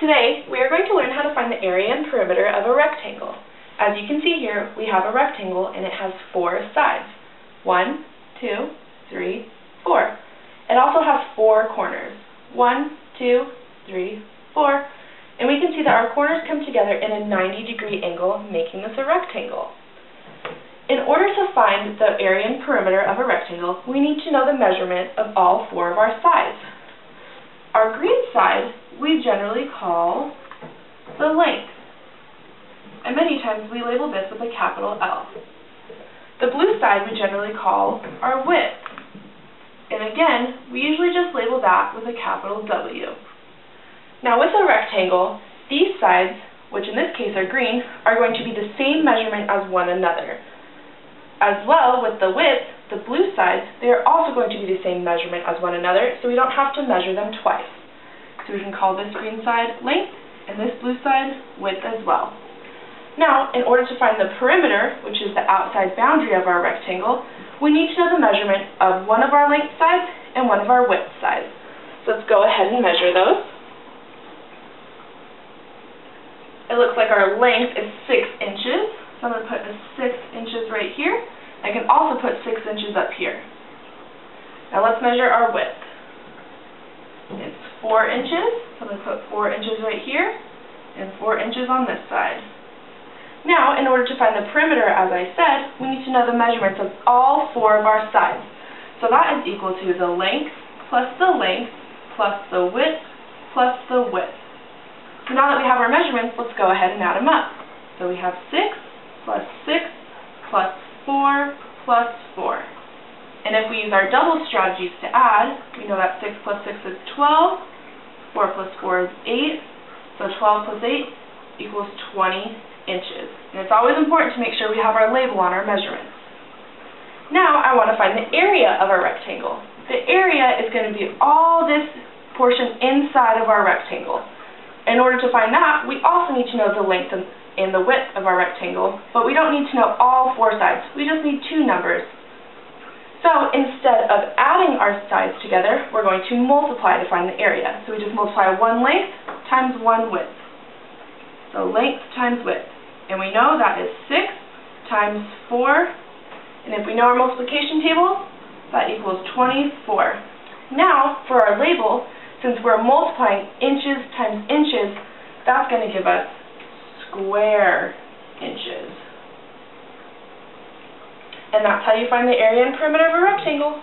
Today, we are going to learn how to find the area and perimeter of a rectangle. As you can see here, we have a rectangle and it has 4 sides. 1, 2, 3, 4. It also has 4 corners. 1, 2, 3, 4. And we can see that our corners come together in a 90-degree angle, making this a rectangle. In order to find the area and perimeter of a rectangle, we need to know the measurement of all 4 of our sides. Our green side we generally call the length, and many times we label this with a capital L. The blue side we generally call our width, and again, we usually just label that with a capital W. Now with a rectangle, these sides, which in this case are green, are going to be the same measurement as one another. As well, with the width, the blue sides, they are also going to be the same measurement as one another, so we don't have to measure them twice. So we can call this green side length, and this blue side width as well. Now, in order to find the perimeter, which is the outside boundary of our rectangle, we need to know the measurement of one of our length sides and one of our width sides. So let's go ahead and measure those. It looks like our length is 6 inches, so I'm going to put a 6 inches right here. I can also put 6 inches up here. Now let's measure our width. It's 4 inches, so I'm going to put 4 inches right here, and 4 inches on this side. Now, in order to find the perimeter, as I said, we need to know the measurements of all 4 of our sides. So that is equal to the length, plus the width, plus the width. So now that we have our measurements, let's go ahead and add them up. So we have 6 plus 6 plus 4 plus 4. And if we use our double strategies to add, we know that 6 plus 6 is 12, 4 plus 4 is 8, so 12 plus 8 equals 20 inches. And it's always important to make sure we have our label on our measurements. Now I want to find the area of our rectangle. The area is going to be all this portion inside of our rectangle. In order to find that, we also need to know the length and the width of our rectangle, but we don't need to know all 4 sides. We just need 2 numbers. So instead of adding our sides together, we're going to multiply to find the area. So we just multiply one length times one width. So length times width. And we know that is 6 times 4. And if we know our multiplication table, that equals 24. Now, for our label, since we're multiplying inches times inches, that's going to give us square inches. And that's how you find the area and perimeter of a rectangle.